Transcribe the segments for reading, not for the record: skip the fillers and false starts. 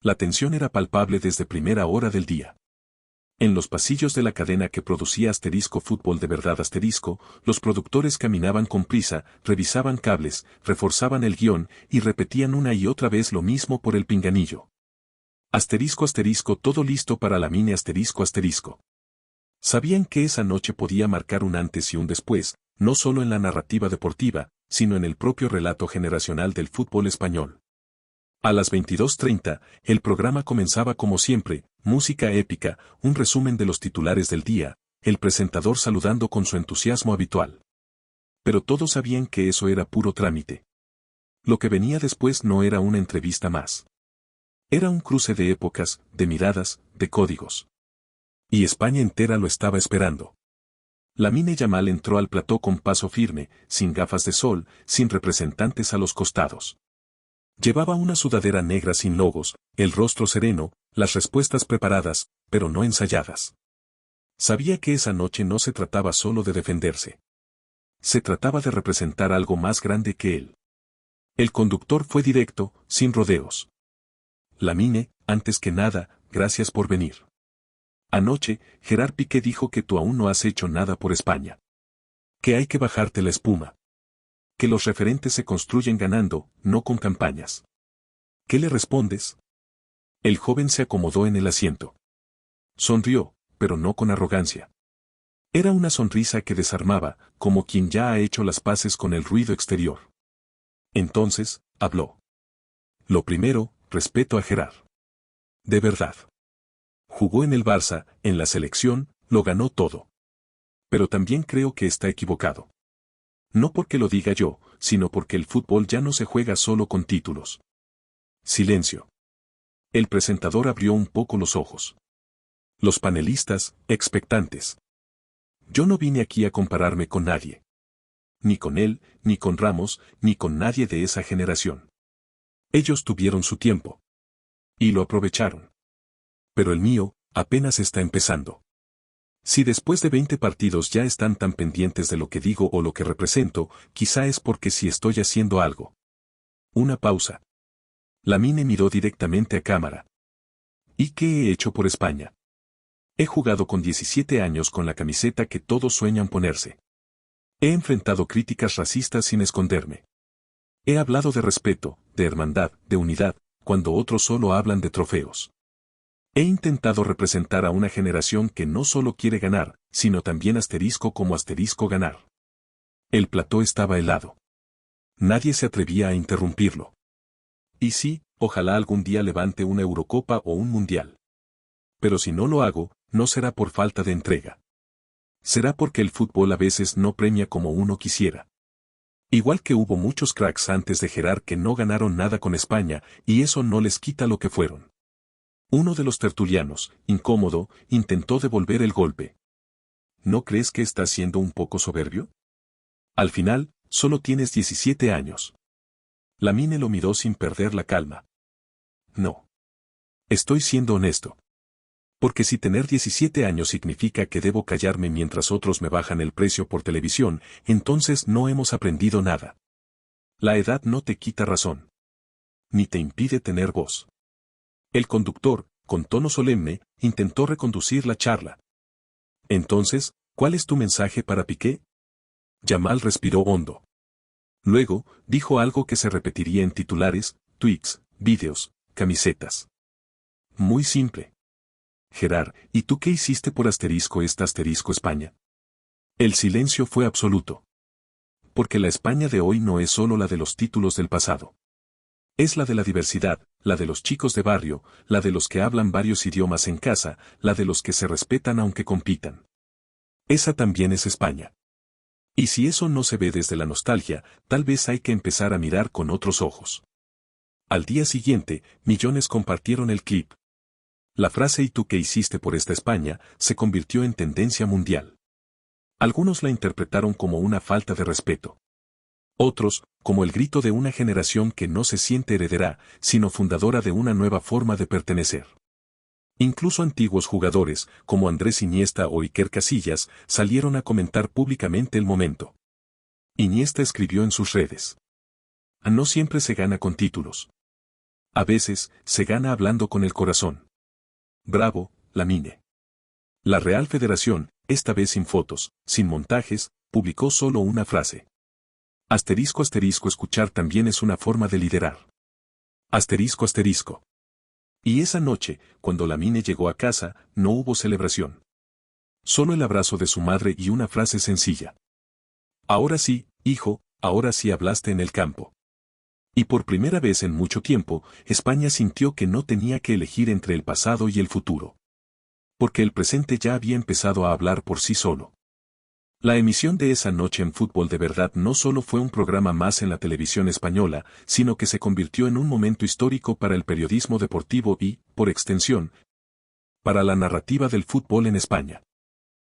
La tensión era palpable desde primera hora del día. En los pasillos de la cadena que producía Fútbol de Verdad los productores caminaban con prisa, revisaban cables, reforzaban el guión y repetían una y otra vez lo mismo por el pinganillo. Todo listo para la mini ***. Sabían que esa noche podía marcar un antes y un después, no solo en la narrativa deportiva, sino en el propio relato generacional del fútbol español. A las 22:30, el programa comenzaba como siempre, música épica, un resumen de los titulares del día, el presentador saludando con su entusiasmo habitual. Pero todos sabían que eso era puro trámite. Lo que venía después no era una entrevista más. Era un cruce de épocas, de miradas, de códigos. Y España entera lo estaba esperando. Lamine Yamal entró al plató con paso firme, sin gafas de sol, sin representantes a los costados. Llevaba una sudadera negra sin logos, el rostro sereno, las respuestas preparadas, pero no ensayadas. Sabía que esa noche no se trataba solo de defenderse. Se trataba de representar algo más grande que él. El conductor fue directo, sin rodeos. Lamine, antes que nada, gracias por venir. Anoche, Gerard Piqué dijo que tú aún no has hecho nada por España. Que hay que bajarte la espuma. Que los referentes se construyen ganando, no con campañas. ¿Qué le respondes? El joven se acomodó en el asiento. Sonrió, pero no con arrogancia. Era una sonrisa que desarmaba, como quien ya ha hecho las paces con el ruido exterior. Entonces, habló. Lo primero, respeto a Gerard. De verdad. Jugó en el Barça, en la selección, lo ganó todo. Pero también creo que está equivocado. No porque lo diga yo, sino porque el fútbol ya no se juega solo con títulos. Silencio. El presentador abrió un poco los ojos. Los panelistas, expectantes. Yo no vine aquí a compararme con nadie. Ni con él, ni con Ramos, ni con nadie de esa generación. Ellos tuvieron su tiempo. Y lo aprovecharon. Pero el mío, apenas está empezando. Si después de 20 partidos ya están tan pendientes de lo que digo o lo que represento, quizá es porque sí estoy haciendo algo. Una pausa. Lamine miró directamente a cámara. ¿Y qué he hecho por España? He jugado con 17 años con la camiseta que todos sueñan ponerse. He enfrentado críticas racistas sin esconderme. He hablado de respeto, de hermandad, de unidad, cuando otros solo hablan de trofeos. He intentado representar a una generación que no solo quiere ganar, sino también como ganar. El plató estaba helado. Nadie se atrevía a interrumpirlo. Y sí, ojalá algún día levante una Eurocopa o un Mundial. Pero si no lo hago, no será por falta de entrega. Será porque el fútbol a veces no premia como uno quisiera. Igual que hubo muchos cracks antes de Gerard que no ganaron nada con España, y eso no les quita lo que fueron. Uno de los tertulianos, incómodo, intentó devolver el golpe. ¿No crees que estás siendo un poco soberbio? Al final, solo tienes 17 años. Lamine lo miró sin perder la calma. No. Estoy siendo honesto. Porque si tener 17 años significa que debo callarme mientras otros me bajan el precio por televisión, entonces no hemos aprendido nada. La edad no te quita razón. Ni te impide tener voz. El conductor, con tono solemne, intentó reconducir la charla. Entonces, ¿cuál es tu mensaje para Piqué? Yamal respiró hondo. Luego, dijo algo que se repetiría en titulares, tweets, vídeos, camisetas. Muy simple. Gerard, ¿y tú qué hiciste por esta España? El silencio fue absoluto. Porque la España de hoy no es solo la de los títulos del pasado. Es la de la diversidad, la de los chicos de barrio, la de los que hablan varios idiomas en casa, la de los que se respetan aunque compitan. Esa también es España. Y si eso no se ve desde la nostalgia, tal vez hay que empezar a mirar con otros ojos. Al día siguiente, millones compartieron el clip. La frase "¿y tú qué hiciste por esta España?" se convirtió en tendencia mundial. Algunos la interpretaron como una falta de respeto. Otros, como el grito de una generación que no se siente heredera, sino fundadora de una nueva forma de pertenecer. Incluso antiguos jugadores, como Andrés Iniesta o Iker Casillas, salieron a comentar públicamente el momento. Iniesta escribió en sus redes: "No siempre se gana con títulos. A veces, se gana hablando con el corazón. Bravo, Lamine. La Real Federación, esta vez sin fotos, sin montajes, publicó solo una frase. Asterisco asterisco escuchar también es una forma de liderar. Asterisco asterisco. Y esa noche, cuando Lamine llegó a casa, no hubo celebración. Solo el abrazo de su madre y una frase sencilla. Ahora sí, hijo, ahora sí hablaste en el campo. Y por primera vez en mucho tiempo, España sintió que no tenía que elegir entre el pasado y el futuro. Porque el presente ya había empezado a hablar por sí solo. La emisión de esa noche en Fútbol de Verdad no solo fue un programa más en la televisión española, sino que se convirtió en un momento histórico para el periodismo deportivo y, por extensión, para la narrativa del fútbol en España.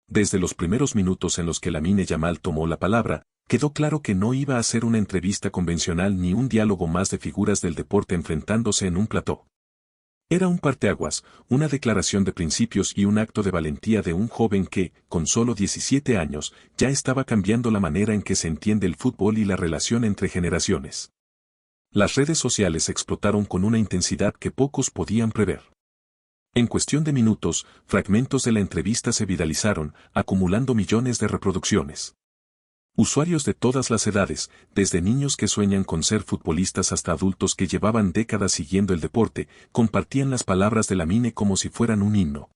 Desde los primeros minutos en los que Lamine Yamal tomó la palabra, quedó claro que no iba a ser una entrevista convencional ni un diálogo más de figuras del deporte enfrentándose en un plató. Era un parteaguas, una declaración de principios y un acto de valentía de un joven que, con solo 17 años, ya estaba cambiando la manera en que se entiende el fútbol y la relación entre generaciones. Las redes sociales explotaron con una intensidad que pocos podían prever. En cuestión de minutos, fragmentos de la entrevista se viralizaron, acumulando millones de reproducciones. Usuarios de todas las edades, desde niños que sueñan con ser futbolistas hasta adultos que llevaban décadas siguiendo el deporte, compartían las palabras de Lamine como si fueran un himno.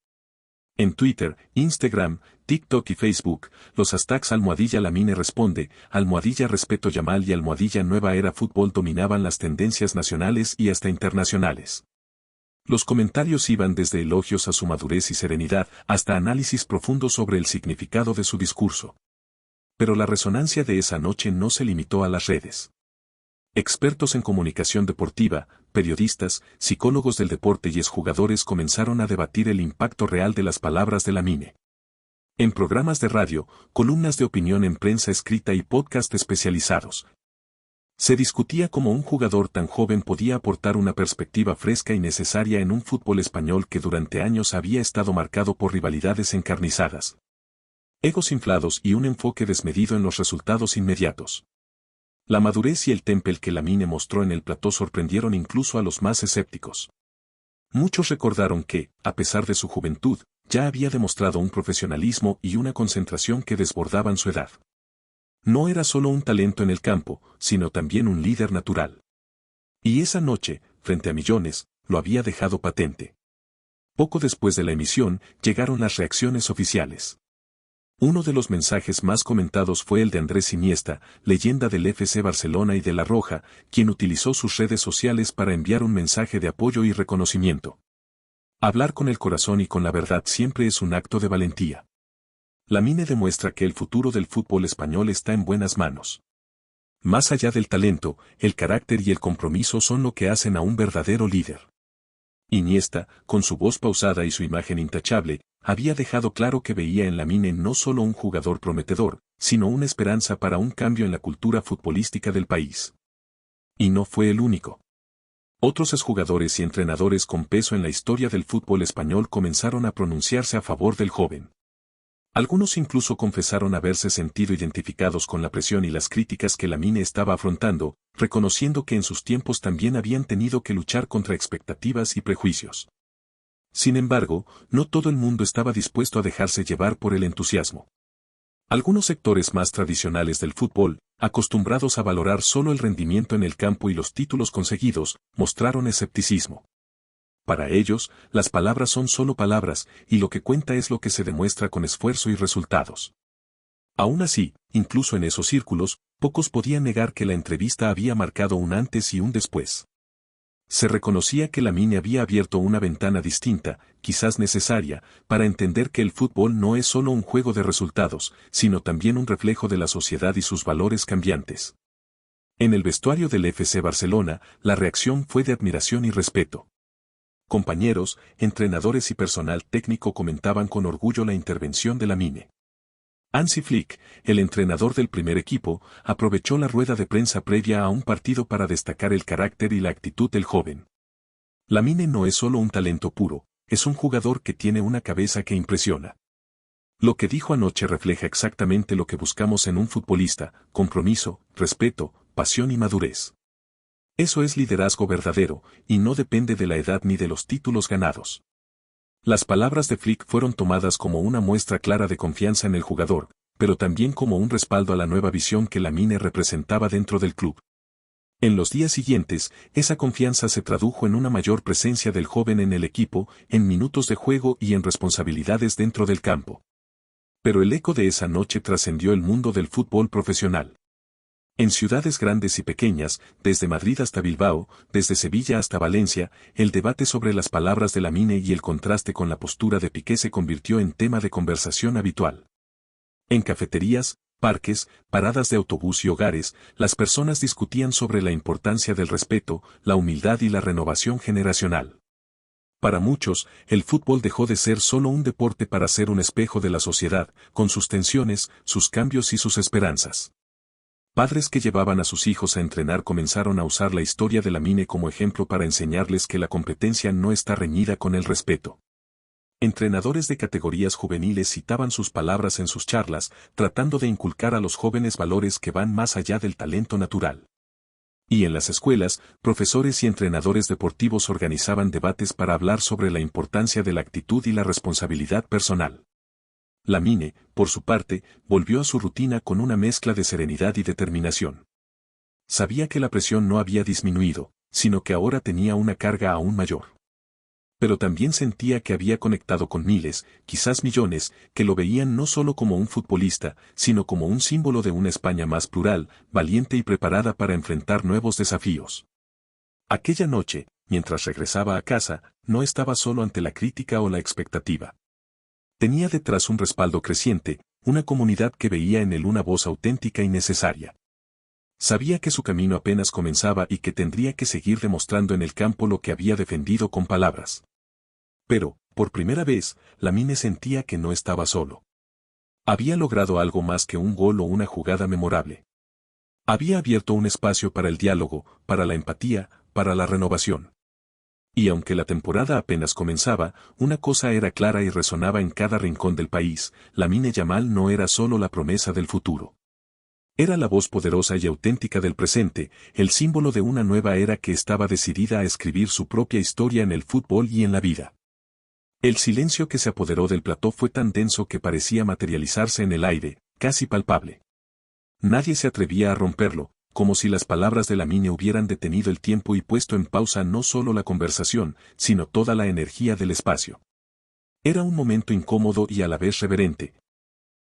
En Twitter, Instagram, TikTok y Facebook, los hashtags #Lamine responde, #Respeto Yamal y #Nueva Era Fútbol dominaban las tendencias nacionales y hasta internacionales. Los comentarios iban desde elogios a su madurez y serenidad hasta análisis profundos sobre el significado de su discurso. Pero la resonancia de esa noche no se limitó a las redes. Expertos en comunicación deportiva, periodistas, psicólogos del deporte y exjugadores comenzaron a debatir el impacto real de las palabras de Lamine. En programas de radio, columnas de opinión en prensa escrita y podcast especializados, se discutía cómo un jugador tan joven podía aportar una perspectiva fresca y necesaria en un fútbol español que durante años había estado marcado por rivalidades encarnizadas, egos inflados y un enfoque desmedido en los resultados inmediatos. La madurez y el temple que Lamine mostró en el plató sorprendieron incluso a los más escépticos. Muchos recordaron que, a pesar de su juventud, ya había demostrado un profesionalismo y una concentración que desbordaban su edad. No era solo un talento en el campo, sino también un líder natural. Y esa noche, frente a millones, lo había dejado patente. Poco después de la emisión, llegaron las reacciones oficiales. Uno de los mensajes más comentados fue el de Andrés Iniesta, leyenda del FC Barcelona y de La Roja, quien utilizó sus redes sociales para enviar un mensaje de apoyo y reconocimiento. Hablar con el corazón y con la verdad siempre es un acto de valentía. Lamine demuestra que el futuro del fútbol español está en buenas manos. Más allá del talento, el carácter y el compromiso son lo que hacen a un verdadero líder. Iniesta, con su voz pausada y su imagen intachable, había dejado claro que veía en Lamine no solo un jugador prometedor, sino una esperanza para un cambio en la cultura futbolística del país. Y no fue el único. Otros exjugadores y entrenadores con peso en la historia del fútbol español comenzaron a pronunciarse a favor del joven. Algunos incluso confesaron haberse sentido identificados con la presión y las críticas que Lamine estaba afrontando, reconociendo que en sus tiempos también habían tenido que luchar contra expectativas y prejuicios. Sin embargo, no todo el mundo estaba dispuesto a dejarse llevar por el entusiasmo. Algunos sectores más tradicionales del fútbol, acostumbrados a valorar solo el rendimiento en el campo y los títulos conseguidos, mostraron escepticismo. Para ellos, las palabras son solo palabras, y lo que cuenta es lo que se demuestra con esfuerzo y resultados. Aún así, incluso en esos círculos, pocos podían negar que la entrevista había marcado un antes y un después. Se reconocía que Lamine había abierto una ventana distinta, quizás necesaria, para entender que el fútbol no es solo un juego de resultados, sino también un reflejo de la sociedad y sus valores cambiantes. En el vestuario del FC Barcelona, la reacción fue de admiración y respeto. Compañeros, entrenadores y personal técnico comentaban con orgullo la intervención de Lamine. Hansi Flick, el entrenador del primer equipo, aprovechó la rueda de prensa previa a un partido para destacar el carácter y la actitud del joven. Lamine no es solo un talento puro, es un jugador que tiene una cabeza que impresiona. Lo que dijo anoche refleja exactamente lo que buscamos en un futbolista: compromiso, respeto, pasión y madurez. Eso es liderazgo verdadero, y no depende de la edad ni de los títulos ganados. Las palabras de Flick fueron tomadas como una muestra clara de confianza en el jugador, pero también como un respaldo a la nueva visión que Lamine representaba dentro del club. En los días siguientes, esa confianza se tradujo en una mayor presencia del joven en el equipo, en minutos de juego y en responsabilidades dentro del campo. Pero el eco de esa noche trascendió el mundo del fútbol profesional. En ciudades grandes y pequeñas, desde Madrid hasta Bilbao, desde Sevilla hasta Valencia, el debate sobre las palabras de Lamine y el contraste con la postura de Piqué se convirtió en tema de conversación habitual. En cafeterías, parques, paradas de autobús y hogares, las personas discutían sobre la importancia del respeto, la humildad y la renovación generacional. Para muchos, el fútbol dejó de ser solo un deporte para ser un espejo de la sociedad, con sus tensiones, sus cambios y sus esperanzas. Padres que llevaban a sus hijos a entrenar comenzaron a usar la historia de Lamine como ejemplo para enseñarles que la competencia no está reñida con el respeto. Entrenadores de categorías juveniles citaban sus palabras en sus charlas, tratando de inculcar a los jóvenes valores que van más allá del talento natural. Y en las escuelas, profesores y entrenadores deportivos organizaban debates para hablar sobre la importancia de la actitud y la responsabilidad personal. Lamine, por su parte, volvió a su rutina con una mezcla de serenidad y determinación. Sabía que la presión no había disminuido, sino que ahora tenía una carga aún mayor. Pero también sentía que había conectado con miles, quizás millones, que lo veían no solo como un futbolista, sino como un símbolo de una España más plural, valiente y preparada para enfrentar nuevos desafíos. Aquella noche, mientras regresaba a casa, no estaba solo ante la crítica o la expectativa. Tenía detrás un respaldo creciente, una comunidad que veía en él una voz auténtica y necesaria. Sabía que su camino apenas comenzaba y que tendría que seguir demostrando en el campo lo que había defendido con palabras. Pero, por primera vez, Lamine sentía que no estaba solo. Había logrado algo más que un gol o una jugada memorable. Había abierto un espacio para el diálogo, para la empatía, para la renovación. Y aunque la temporada apenas comenzaba, una cosa era clara y resonaba en cada rincón del país: Lamine Yamal no era solo la promesa del futuro. Era la voz poderosa y auténtica del presente, el símbolo de una nueva era que estaba decidida a escribir su propia historia en el fútbol y en la vida. El silencio que se apoderó del plató fue tan denso que parecía materializarse en el aire, casi palpable. Nadie se atrevía a romperlo, como si las palabras de Lamine hubieran detenido el tiempo y puesto en pausa no solo la conversación, sino toda la energía del espacio. Era un momento incómodo y a la vez reverente,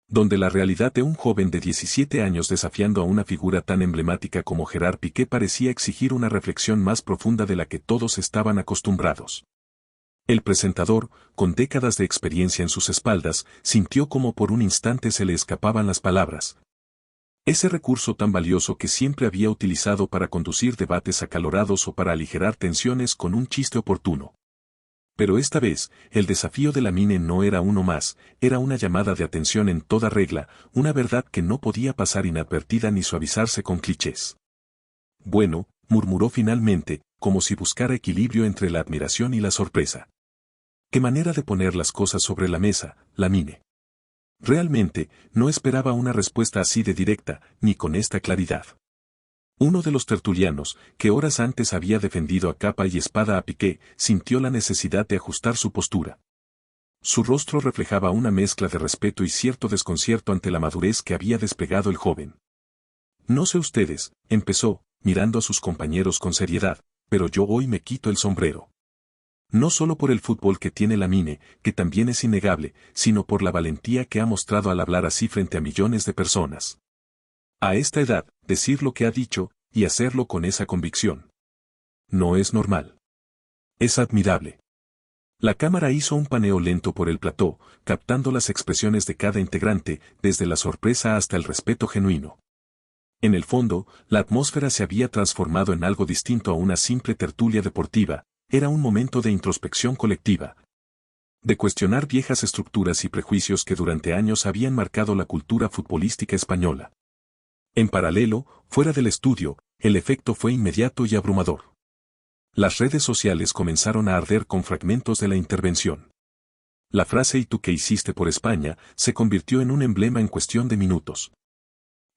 donde la realidad de un joven de 17 años desafiando a una figura tan emblemática como Gerard Piqué parecía exigir una reflexión más profunda de la que todos estaban acostumbrados. El presentador, con décadas de experiencia en sus espaldas, sintió como por un instante se le escapaban las palabras. Ese recurso tan valioso que siempre había utilizado para conducir debates acalorados o para aligerar tensiones con un chiste oportuno. Pero esta vez, el desafío de Lamine no era uno más, era una llamada de atención en toda regla, una verdad que no podía pasar inadvertida ni suavizarse con clichés. Bueno, murmuró finalmente, como si buscara equilibrio entre la admiración y la sorpresa. Qué manera de poner las cosas sobre la mesa, Lamine. Realmente, no esperaba una respuesta así de directa, ni con esta claridad. Uno de los tertulianos, que horas antes había defendido a capa y espada a Piqué, sintió la necesidad de ajustar su postura. Su rostro reflejaba una mezcla de respeto y cierto desconcierto ante la madurez que había desplegado el joven. No sé ustedes, empezó, mirando a sus compañeros con seriedad, pero yo hoy me quito el sombrero. No solo por el fútbol que tiene Lamine, que también es innegable, sino por la valentía que ha mostrado al hablar así frente a millones de personas. A esta edad, decir lo que ha dicho, y hacerlo con esa convicción. No es normal. Es admirable. La cámara hizo un paneo lento por el plató, captando las expresiones de cada integrante, desde la sorpresa hasta el respeto genuino. En el fondo, la atmósfera se había transformado en algo distinto a una simple tertulia deportiva. Era un momento de introspección colectiva. De cuestionar viejas estructuras y prejuicios que durante años habían marcado la cultura futbolística española. En paralelo, fuera del estudio, el efecto fue inmediato y abrumador. Las redes sociales comenzaron a arder con fragmentos de la intervención. La frase "¿y tú qué hiciste por España?" se convirtió en un emblema en cuestión de minutos.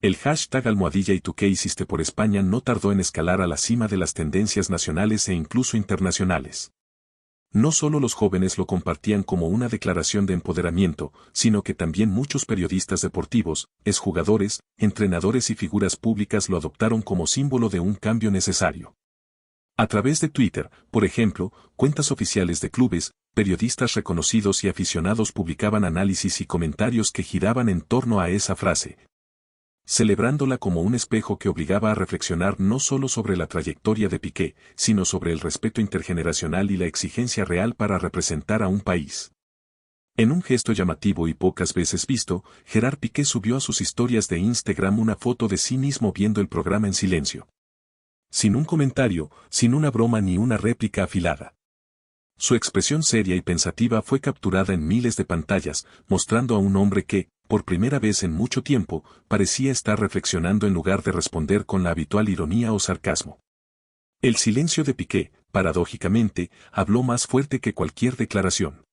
El hashtag almohadilla y tú qué hiciste por España no tardó en escalar a la cima de las tendencias nacionales e incluso internacionales. No solo los jóvenes lo compartían como una declaración de empoderamiento, sino que también muchos periodistas deportivos, exjugadores, entrenadores y figuras públicas lo adoptaron como símbolo de un cambio necesario. A través de Twitter, por ejemplo, cuentas oficiales de clubes, periodistas reconocidos y aficionados publicaban análisis y comentarios que giraban en torno a esa frase, celebrándola como un espejo que obligaba a reflexionar no solo sobre la trayectoria de Piqué, sino sobre el respeto intergeneracional y la exigencia real para representar a un país. En un gesto llamativo y pocas veces visto, Gerard Piqué subió a sus historias de Instagram una foto de sí mismo viendo el programa en silencio. Sin un comentario, sin una broma ni una réplica afilada. Su expresión seria y pensativa fue capturada en miles de pantallas, mostrando a un hombre que, por primera vez en mucho tiempo, parecía estar reflexionando en lugar de responder con la habitual ironía o sarcasmo. El silencio de Piqué, paradójicamente, habló más fuerte que cualquier declaración.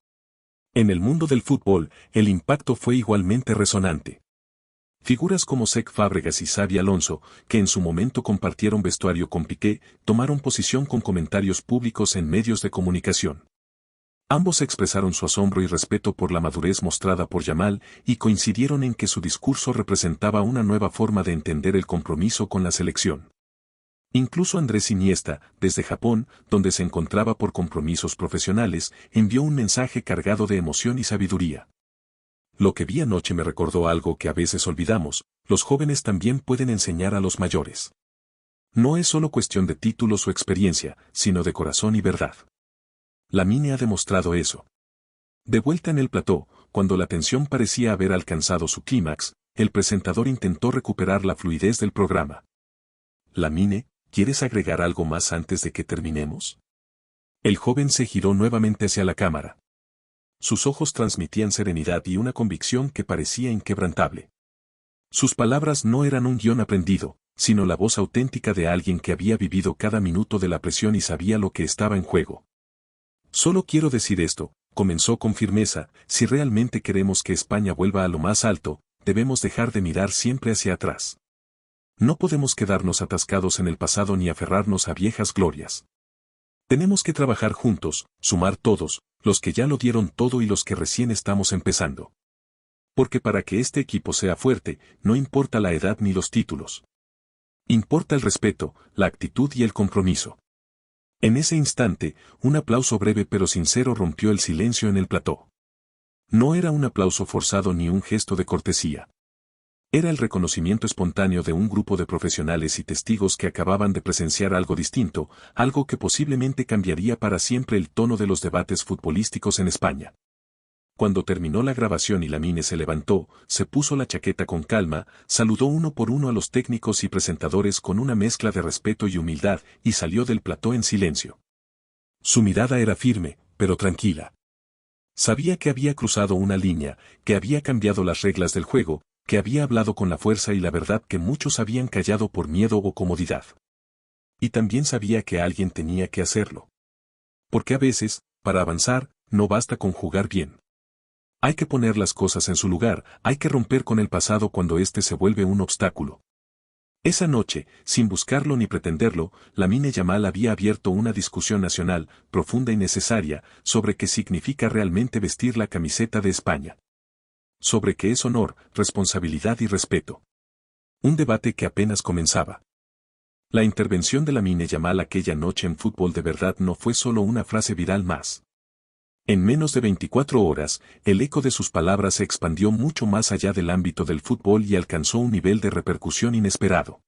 En el mundo del fútbol, el impacto fue igualmente resonante. Figuras como Cesc Fábregas y Xabi Alonso, que en su momento compartieron vestuario con Piqué, tomaron posición con comentarios públicos en medios de comunicación. Ambos expresaron su asombro y respeto por la madurez mostrada por Yamal y coincidieron en que su discurso representaba una nueva forma de entender el compromiso con la selección. Incluso Andrés Iniesta, desde Japón, donde se encontraba por compromisos profesionales, envió un mensaje cargado de emoción y sabiduría. Lo que vi anoche me recordó algo que a veces olvidamos, los jóvenes también pueden enseñar a los mayores. No es solo cuestión de títulos o experiencia, sino de corazón y verdad. Lamine ha demostrado eso. De vuelta en el plató, cuando la tensión parecía haber alcanzado su clímax, el presentador intentó recuperar la fluidez del programa. Lamine, ¿quieres agregar algo más antes de que terminemos? El joven se giró nuevamente hacia la cámara. Sus ojos transmitían serenidad y una convicción que parecía inquebrantable. Sus palabras no eran un guión aprendido, sino la voz auténtica de alguien que había vivido cada minuto de la presión y sabía lo que estaba en juego. Solo quiero decir esto, comenzó con firmeza, si realmente queremos que España vuelva a lo más alto, debemos dejar de mirar siempre hacia atrás. No podemos quedarnos atascados en el pasado ni aferrarnos a viejas glorias. Tenemos que trabajar juntos, sumar todos, los que ya lo dieron todo y los que recién estamos empezando. Porque para que este equipo sea fuerte, no importa la edad ni los títulos. Importa el respeto, la actitud y el compromiso. En ese instante, un aplauso breve pero sincero rompió el silencio en el plató. No era un aplauso forzado ni un gesto de cortesía. Era el reconocimiento espontáneo de un grupo de profesionales y testigos que acababan de presenciar algo distinto, algo que posiblemente cambiaría para siempre el tono de los debates futbolísticos en España. Cuando terminó la grabación y Lamine se levantó, se puso la chaqueta con calma, saludó uno por uno a los técnicos y presentadores con una mezcla de respeto y humildad, y salió del plató en silencio. Su mirada era firme, pero tranquila. Sabía que había cruzado una línea, que había cambiado las reglas del juego, que había hablado con la fuerza y la verdad que muchos habían callado por miedo o comodidad. Y también sabía que alguien tenía que hacerlo. Porque a veces, para avanzar, no basta con jugar bien. Hay que poner las cosas en su lugar, hay que romper con el pasado cuando éste se vuelve un obstáculo. Esa noche, sin buscarlo ni pretenderlo, Lamine Yamal había abierto una discusión nacional, profunda y necesaria, sobre qué significa realmente vestir la camiseta de España. Sobre qué es honor, responsabilidad y respeto. Un debate que apenas comenzaba. La intervención de Lamine Yamal aquella noche en Fútbol de Verdad no fue solo una frase viral más. En menos de 24 horas, el eco de sus palabras se expandió mucho más allá del ámbito del fútbol y alcanzó un nivel de repercusión inesperado.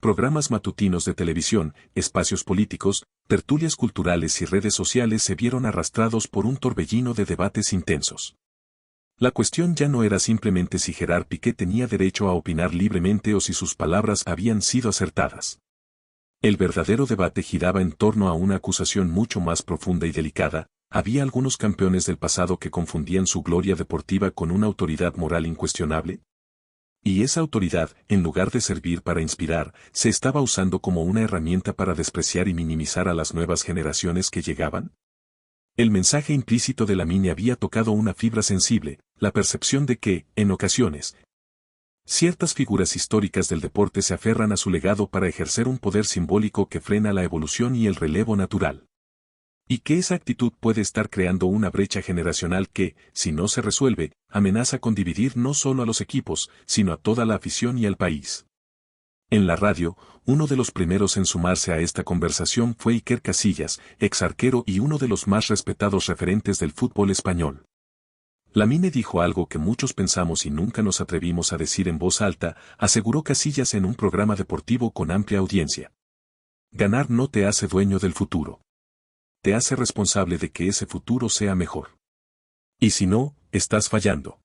Programas matutinos de televisión, espacios políticos, tertulias culturales y redes sociales se vieron arrastrados por un torbellino de debates intensos. La cuestión ya no era simplemente si Gerard Piqué tenía derecho a opinar libremente o si sus palabras habían sido acertadas. El verdadero debate giraba en torno a una acusación mucho más profunda y delicada. ¿Había algunos campeones del pasado que confundían su gloria deportiva con una autoridad moral incuestionable? Y esa autoridad, en lugar de servir para inspirar, se estaba usando como una herramienta para despreciar y minimizar a las nuevas generaciones que llegaban. El mensaje implícito de Lamine había tocado una fibra sensible, la percepción de que, en ocasiones, Ciertas figuras históricas del deporte se aferran a su legado para ejercer un poder simbólico que frena la evolución y el relevo natural. Y que esa actitud puede estar creando una brecha generacional que, si no se resuelve, amenaza con dividir no solo a los equipos, sino a toda la afición y al país. En la radio, uno de los primeros en sumarse a esta conversación fue Iker Casillas, ex arquero y uno de los más respetados referentes del fútbol español. Lamine dijo algo que muchos pensamos y nunca nos atrevimos a decir en voz alta, aseguró Casillas en un programa deportivo con amplia audiencia. Ganar no te hace dueño del futuro. Te hace responsable de que ese futuro sea mejor. Y si no, estás fallando.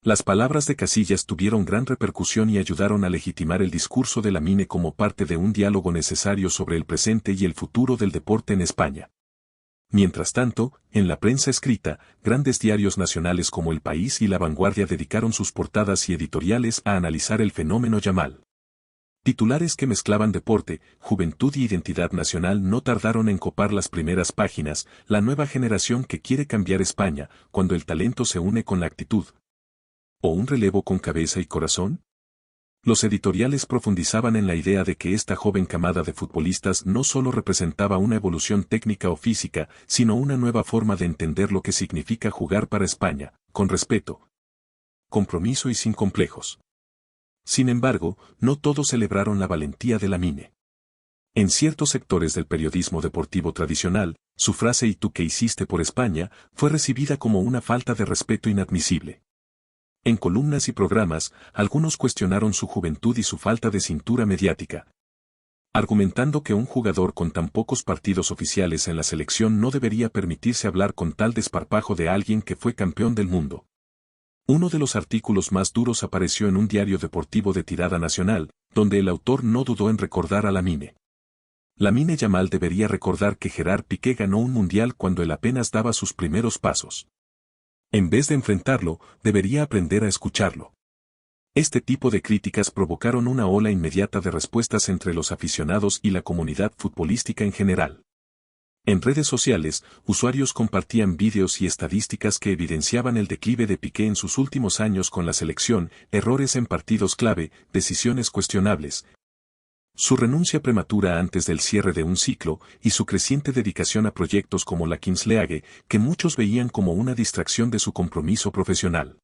Las palabras de Casillas tuvieron gran repercusión y ayudaron a legitimar el discurso de Lamine como parte de un diálogo necesario sobre el presente y el futuro del deporte en España. Mientras tanto, en la prensa escrita, grandes diarios nacionales como El País y La Vanguardia dedicaron sus portadas y editoriales a analizar el fenómeno Yamal. Titulares que mezclaban deporte, juventud y identidad nacional no tardaron en copar las primeras páginas, la nueva generación que quiere cambiar España, cuando el talento se une con la actitud. ¿O un relevo con cabeza y corazón? Los editoriales profundizaban en la idea de que esta joven camada de futbolistas no solo representaba una evolución técnica o física, sino una nueva forma de entender lo que significa jugar para España, con respeto, compromiso y sin complejos. Sin embargo, no todos celebraron la valentía de Lamine. En ciertos sectores del periodismo deportivo tradicional, su frase "¿y tú qué hiciste por España?" fue recibida como una falta de respeto inadmisible. En columnas y programas, algunos cuestionaron su juventud y su falta de cintura mediática, argumentando que un jugador con tan pocos partidos oficiales en la selección no debería permitirse hablar con tal desparpajo de alguien que fue campeón del mundo. Uno de los artículos más duros apareció en un diario deportivo de tirada nacional, donde el autor no dudó en recordar a Lamine. Lamine Yamal debería recordar que Gerard Piqué ganó un mundial cuando él apenas daba sus primeros pasos. En vez de enfrentarlo, debería aprender a escucharlo. Este tipo de críticas provocaron una ola inmediata de respuestas entre los aficionados y la comunidad futbolística en general. En redes sociales, usuarios compartían vídeos y estadísticas que evidenciaban el declive de Piqué en sus últimos años con la selección, errores en partidos clave, decisiones cuestionables, su renuncia prematura antes del cierre de un ciclo y su creciente dedicación a proyectos como la Kings League, que muchos veían como una distracción de su compromiso profesional.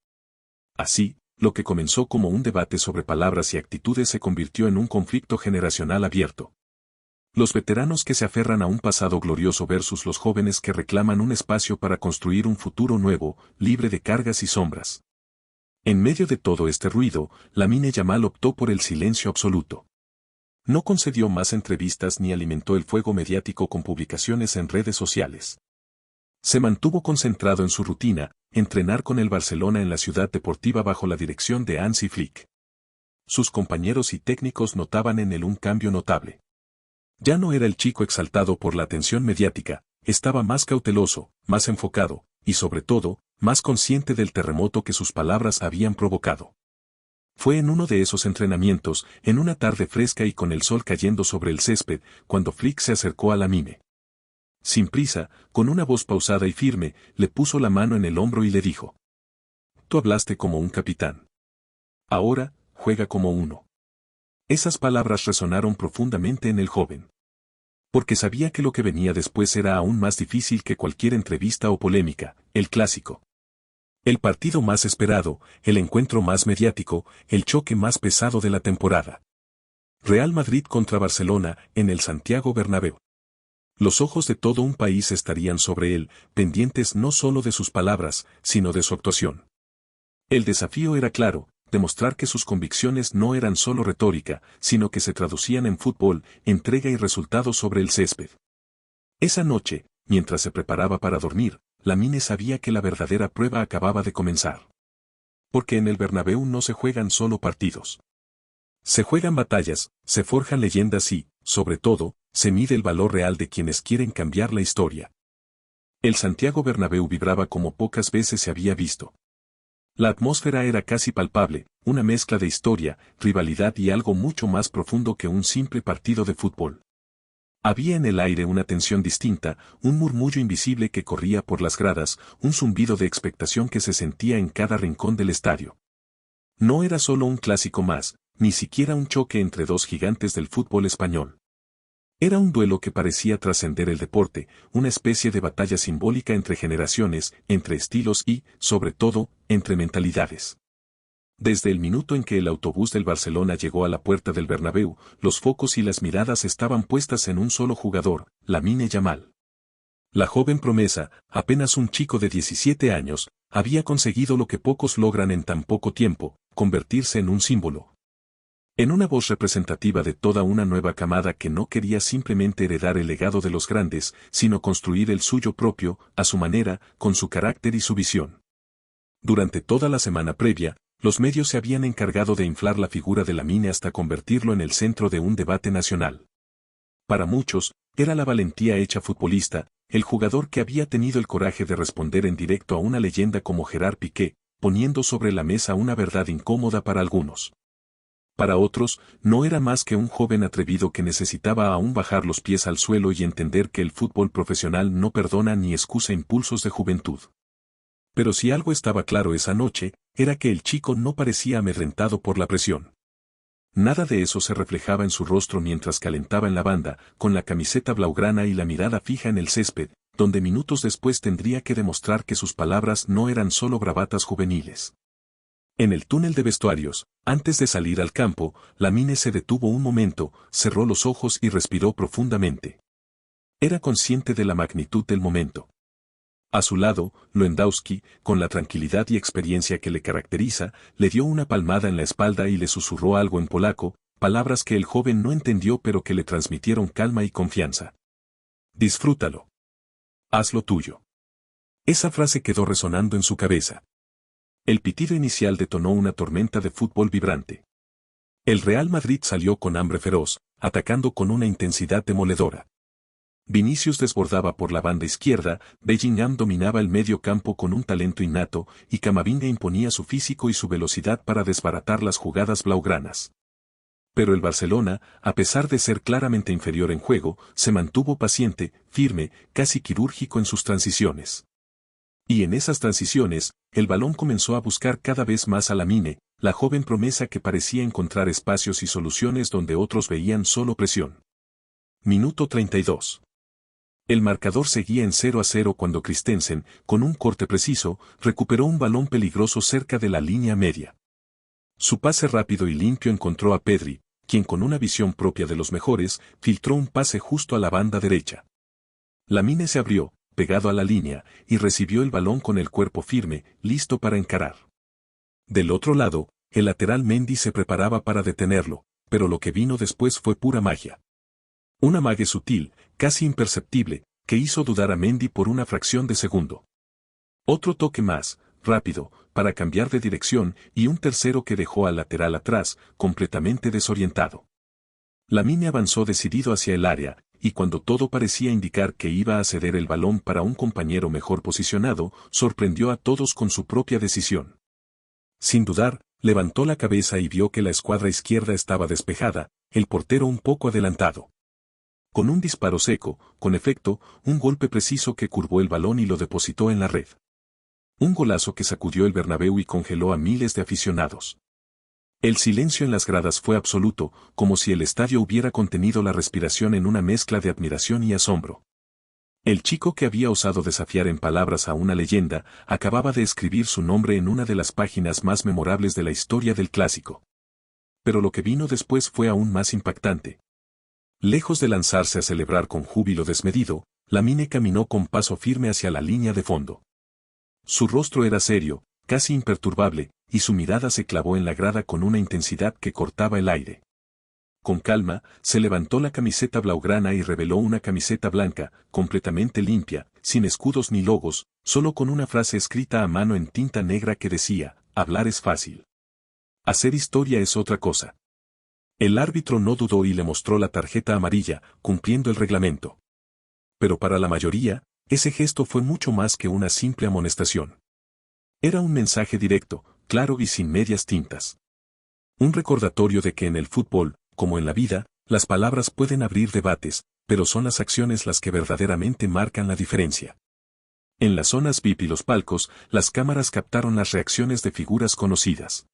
Así, lo que comenzó como un debate sobre palabras y actitudes se convirtió en un conflicto generacional abierto. Los veteranos que se aferran a un pasado glorioso versus los jóvenes que reclaman un espacio para construir un futuro nuevo, libre de cargas y sombras. En medio de todo este ruido, Lamine Yamal optó por el silencio absoluto. No concedió más entrevistas ni alimentó el fuego mediático con publicaciones en redes sociales. Se mantuvo concentrado en su rutina, entrenar con el Barcelona en la ciudad deportiva bajo la dirección de Hansi Flick. Sus compañeros y técnicos notaban en él un cambio notable. Ya no era el chico exaltado por la atención mediática, estaba más cauteloso, más enfocado, y sobre todo, más consciente del terremoto que sus palabras habían provocado. Fue en uno de esos entrenamientos, en una tarde fresca y con el sol cayendo sobre el césped, cuando Flick se acercó a Lamine. Sin prisa, con una voz pausada y firme, le puso la mano en el hombro y le dijo: "Tú hablaste como un capitán. Ahora, juega como uno". Esas palabras resonaron profundamente en el joven. Porque sabía que lo que venía después era aún más difícil que cualquier entrevista o polémica, el clásico. El partido más esperado, el encuentro más mediático, el choque más pesado de la temporada. Real Madrid contra Barcelona, en el Santiago Bernabéu. Los ojos de todo un país estarían sobre él, pendientes no solo de sus palabras, sino de su actuación. El desafío era claro, demostrar que sus convicciones no eran solo retórica, sino que se traducían en fútbol, entrega y resultados sobre el césped. Esa noche, mientras se preparaba para dormir, Lamine sabía que la verdadera prueba acababa de comenzar. Porque en el Bernabéu no se juegan solo partidos. Se juegan batallas, se forjan leyendas y, sobre todo, se mide el valor real de quienes quieren cambiar la historia. El Santiago Bernabéu vibraba como pocas veces se había visto. La atmósfera era casi palpable, una mezcla de historia, rivalidad y algo mucho más profundo que un simple partido de fútbol. Había en el aire una tensión distinta, un murmullo invisible que corría por las gradas, un zumbido de expectación que se sentía en cada rincón del estadio. No era solo un clásico más, ni siquiera un choque entre dos gigantes del fútbol español. Era un duelo que parecía trascender el deporte, una especie de batalla simbólica entre generaciones, entre estilos y, sobre todo, entre mentalidades. Desde el minuto en que el autobús del Barcelona llegó a la puerta del Bernabéu, los focos y las miradas estaban puestas en un solo jugador, Lamine Yamal. La joven promesa, apenas un chico de 17 años, había conseguido lo que pocos logran en tan poco tiempo, convertirse en un símbolo. En una voz representativa de toda una nueva camada que no quería simplemente heredar el legado de los grandes, sino construir el suyo propio, a su manera, con su carácter y su visión. Durante toda la semana previa, los medios se habían encargado de inflar la figura de Lamine hasta convertirlo en el centro de un debate nacional. Para muchos, era la valentía hecha futbolista, el jugador que había tenido el coraje de responder en directo a una leyenda como Gerard Piqué, poniendo sobre la mesa una verdad incómoda para algunos. Para otros, no era más que un joven atrevido que necesitaba aún bajar los pies al suelo y entender que el fútbol profesional no perdona ni excusa impulsos de juventud. Pero si algo estaba claro esa noche, era que el chico no parecía amedrentado por la presión. Nada de eso se reflejaba en su rostro mientras calentaba en la banda, con la camiseta blaugrana y la mirada fija en el césped, donde minutos después tendría que demostrar que sus palabras no eran solo bravatas juveniles. En el túnel de vestuarios, antes de salir al campo, Lamine se detuvo un momento, cerró los ojos y respiró profundamente. Era consciente de la magnitud del momento. A su lado, Lewandowski, con la tranquilidad y experiencia que le caracteriza, le dio una palmada en la espalda y le susurró algo en polaco, palabras que el joven no entendió pero que le transmitieron calma y confianza. Disfrútalo. Haz lo tuyo. Esa frase quedó resonando en su cabeza. El pitido inicial detonó una tormenta de fútbol vibrante. El Real Madrid salió con hambre feroz, atacando con una intensidad demoledora. Vinicius desbordaba por la banda izquierda, Bellingham dominaba el medio campo con un talento innato, y Camavinga imponía su físico y su velocidad para desbaratar las jugadas blaugranas. Pero el Barcelona, a pesar de ser claramente inferior en juego, se mantuvo paciente, firme, casi quirúrgico en sus transiciones. Y en esas transiciones, el balón comenzó a buscar cada vez más a Lamine, la joven promesa que parecía encontrar espacios y soluciones donde otros veían solo presión. Minuto 32. El marcador seguía en 0-0 cuando Christensen, con un corte preciso, recuperó un balón peligroso cerca de la línea media. Su pase rápido y limpio encontró a Pedri, quien con una visión propia de los mejores, filtró un pase justo a la banda derecha. Lamine se abrió, pegado a la línea, y recibió el balón con el cuerpo firme, listo para encarar. Del otro lado, el lateral Mendy se preparaba para detenerlo, pero lo que vino después fue pura magia. Un amague sutil, casi imperceptible, que hizo dudar a Mendy por una fracción de segundo. Otro toque más, rápido, para cambiar de dirección, y un tercero que dejó al lateral atrás, completamente desorientado. Lamine avanzó decidido hacia el área, y cuando todo parecía indicar que iba a ceder el balón para un compañero mejor posicionado, sorprendió a todos con su propia decisión. Sin dudar, levantó la cabeza y vio que la escuadra izquierda estaba despejada, el portero un poco adelantado. Con un disparo seco, con efecto, un golpe preciso que curvó el balón y lo depositó en la red. Un golazo que sacudió el Bernabéu y congeló a miles de aficionados. El silencio en las gradas fue absoluto, como si el estadio hubiera contenido la respiración en una mezcla de admiración y asombro. El chico que había osado desafiar en palabras a una leyenda, acababa de escribir su nombre en una de las páginas más memorables de la historia del clásico. Pero lo que vino después fue aún más impactante. Lejos de lanzarse a celebrar con júbilo desmedido, Lamine caminó con paso firme hacia la línea de fondo. Su rostro era serio, casi imperturbable, y su mirada se clavó en la grada con una intensidad que cortaba el aire. Con calma, se levantó la camiseta blaugrana y reveló una camiseta blanca, completamente limpia, sin escudos ni logos, solo con una frase escrita a mano en tinta negra que decía, hablar es fácil. Hacer historia es otra cosa. El árbitro no dudó y le mostró la tarjeta amarilla, cumpliendo el reglamento. Pero para la mayoría, ese gesto fue mucho más que una simple amonestación. Era un mensaje directo, claro y sin medias tintas. Un recordatorio de que en el fútbol, como en la vida, las palabras pueden abrir debates, pero son las acciones las que verdaderamente marcan la diferencia. En las zonas VIP y los palcos, las cámaras captaron las reacciones de figuras conocidas.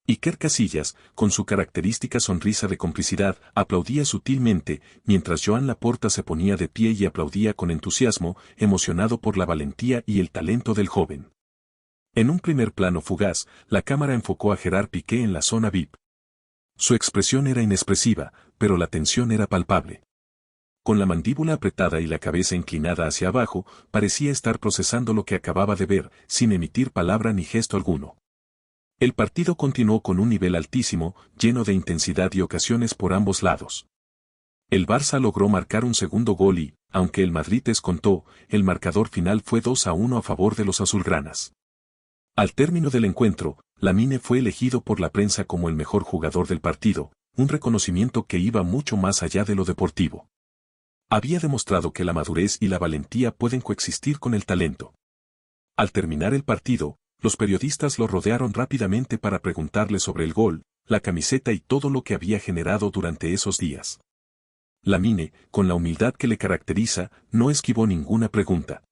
Iker Casillas, con su característica sonrisa de complicidad, aplaudía sutilmente, mientras Joan Laporta se ponía de pie y aplaudía con entusiasmo, emocionado por la valentía y el talento del joven. En un primer plano fugaz, la cámara enfocó a Gerard Piqué en la zona VIP. Su expresión era inexpresiva, pero la tensión era palpable. Con la mandíbula apretada y la cabeza inclinada hacia abajo, parecía estar procesando lo que acababa de ver, sin emitir palabra ni gesto alguno. El partido continuó con un nivel altísimo, lleno de intensidad y ocasiones por ambos lados. El Barça logró marcar un segundo gol y, aunque el Madrid descontó, el marcador final fue 2-1 a favor de los azulgranas. Al término del encuentro, Lamine fue elegido por la prensa como el mejor jugador del partido, un reconocimiento que iba mucho más allá de lo deportivo. Había demostrado que la madurez y la valentía pueden coexistir con el talento. Al terminar el partido, los periodistas lo rodearon rápidamente para preguntarle sobre el gol, la camiseta y todo lo que había generado durante esos días. Lamine, con la humildad que le caracteriza, no esquivó ninguna pregunta.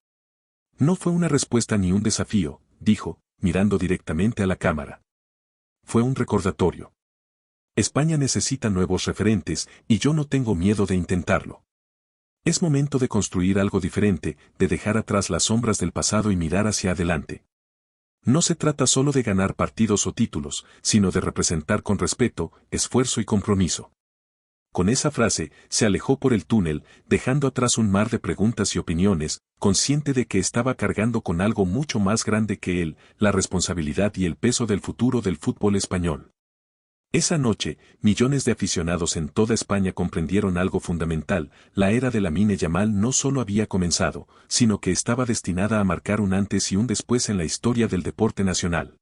No fue una respuesta ni un desafío, dijo, mirando directamente a la cámara. Fue un recordatorio. España necesita nuevos referentes y yo no tengo miedo de intentarlo. Es momento de construir algo diferente, de dejar atrás las sombras del pasado y mirar hacia adelante. No se trata solo de ganar partidos o títulos, sino de representar con respeto, esfuerzo y compromiso. Con esa frase, se alejó por el túnel, dejando atrás un mar de preguntas y opiniones, consciente de que estaba cargando con algo mucho más grande que él, la responsabilidad y el peso del futuro del fútbol español. Esa noche, millones de aficionados en toda España comprendieron algo fundamental: la era de Lamine Yamal no solo había comenzado, sino que estaba destinada a marcar un antes y un después en la historia del deporte nacional.